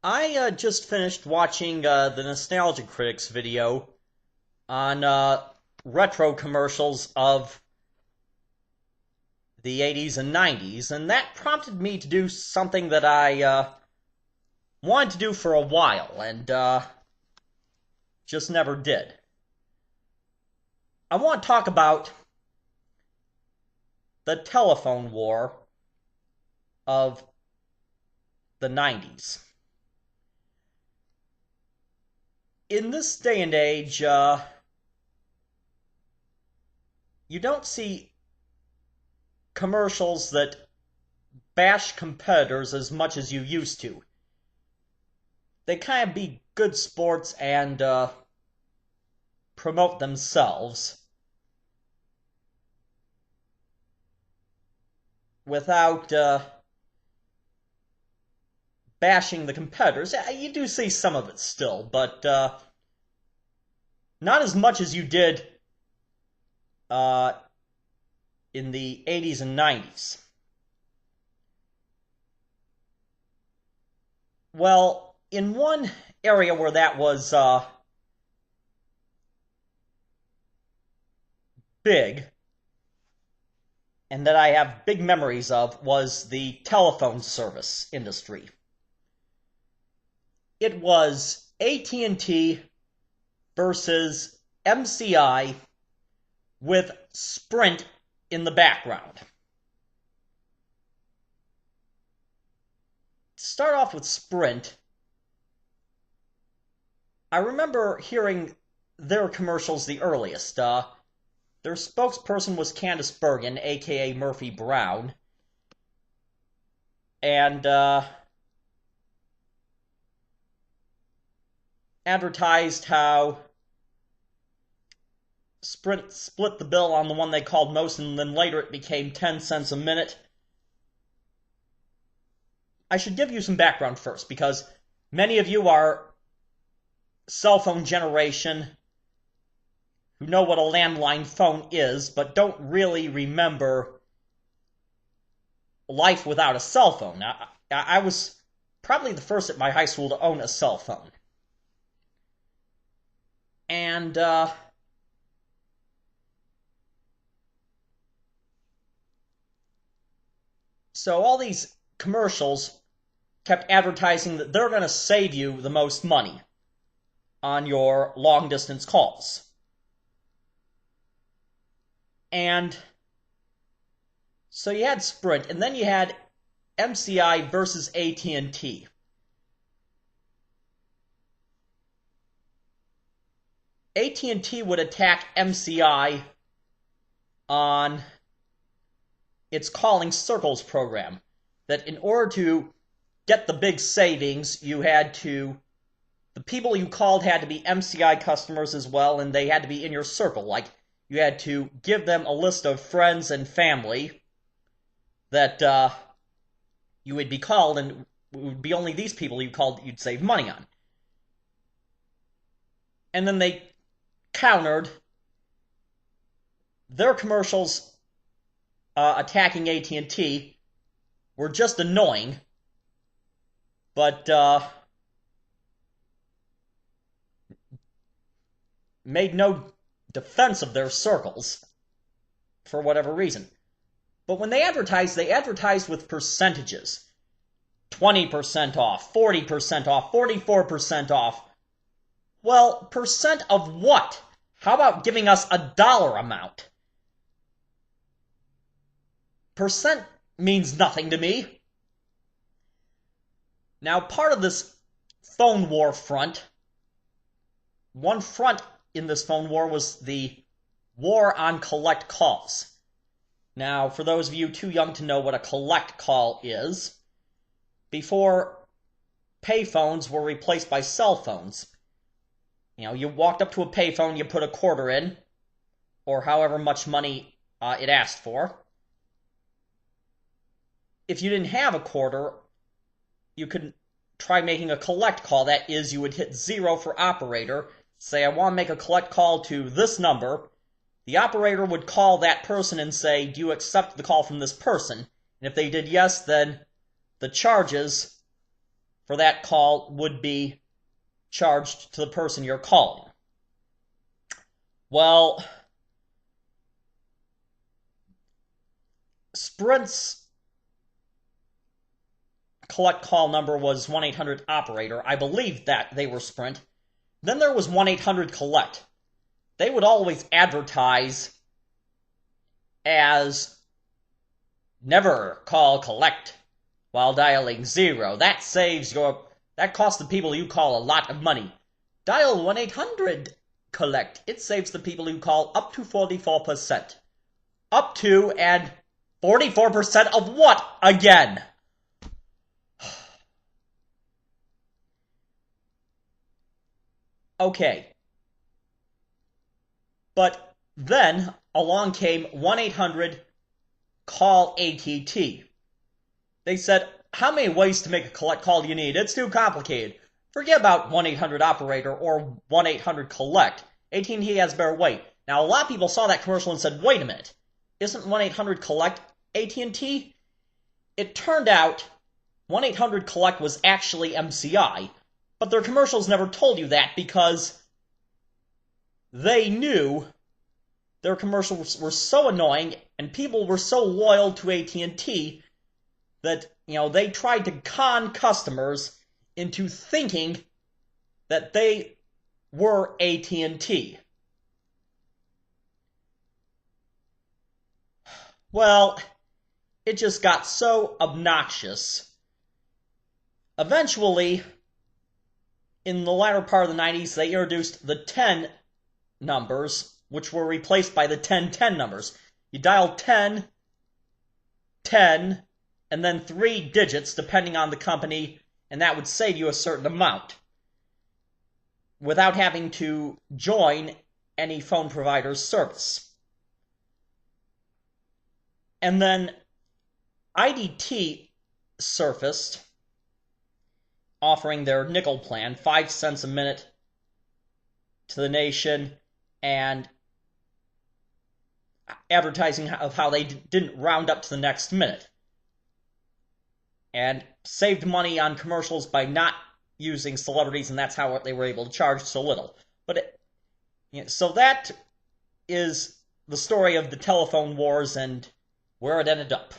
I just finished watching the Nostalgia Critics video on retro commercials of the 80s and 90s, and that prompted me to do something that I wanted to do for a while and just never did. I want to talk about the telephone war of the 90s. In this day and age, you don't see commercials that bash competitors as much as you used to. They kind of be good sports and promote themselves without bashing the competitors. You do see some of it still, but not as much as you did uh, in the 80s and 90s. Well, in one area where that was big, and that I have big memories of, was the telephone service industry. It was AT&T versus MCI with Sprint in the background. To start off with Sprint, I remember hearing their commercials the earliest. Their spokesperson was Candice Bergen, aka Murphy Brown, and advertised how Sprint split the bill on the one they called Most, and then later it became 10 cents a minute. I should give you some background first, because many of you are cell phone generation who know what a landline phone is, but don't really remember life without a cell phone. I was probably the first at my high school to own a cell phone. And so all these commercials kept advertising that they're going to save you the most money on your long distance calls. And so you had Sprint, and then you had MCI versus AT&T. AT&T would attack MCI on its Calling Circles program, that in order to get the big savings, the people you called had to be MCI customers as well, and they had to be in your circle. Like, you had to give them a list of friends and family that you would be called, and it would be only these people you called that you'd save money on. And then they countered their commercials attacking AT&T were just annoying, but made no defense of their circles for whatever reason. But when they advertised with percentages. 20% off, 40% off, 44% off. Well, percent of what? How about giving us a dollar amount? Percent means nothing to me. Now, part of this phone war front, one front in this phone war was the war on collect calls. Now, for those of you too young to know what a collect call is, before payphones were replaced by cell phones, you walked up to a payphone, you put a quarter in, or however much money it asked for. If you didn't have a quarter, you could try making a collect call. That is, you would hit 0 for operator, say, I want to make a collect call to this number. The operator would call that person and say, do you accept the call from this person? And if they did yes, then the charges for that call would be charged to the person you're calling. Well, Sprint's collect call number was 1-800-OPERATOR. I believe that they were Sprint. Then there was 1-800-COLLECT. They would always advertise as never call collect while dialing 0. That costs the people you call a lot of money. Dial 1-800-COLLECT. It saves the people you call up to 44%. Up to and 44% of what again? Okay. But then along came 1-800-CALL-ATT. They said, how many ways to make a collect call do you need? It's too complicated. Forget about 1-800-OPERATOR or 1-800-COLLECT. AT&T has better way. Now, a lot of people saw that commercial and said, wait a minute. Isn't 1-800-COLLECT AT&T? It turned out 1-800-COLLECT was actually MCI, but their commercials never told you that because they knew their commercials were so annoying and people were so loyal to AT&T that, they tried to con customers into thinking that they were AT&T. Well, it just got so obnoxious. Eventually, in the latter part of the 90s, they introduced the 10 numbers, which were replaced by the 1010 numbers. You dial 10, 10, and then 3 digits, depending on the company, and that would save you a certain amount, without having to join any phone provider's service. And then IDT surfaced, offering their nickel plan, 5 cents a minute to the nation, and advertising of how they didn't round up to the next minute, and saved money on commercials by not using celebrities, and that's how they were able to charge so little. So that is the story of the telephone wars and where it ended up.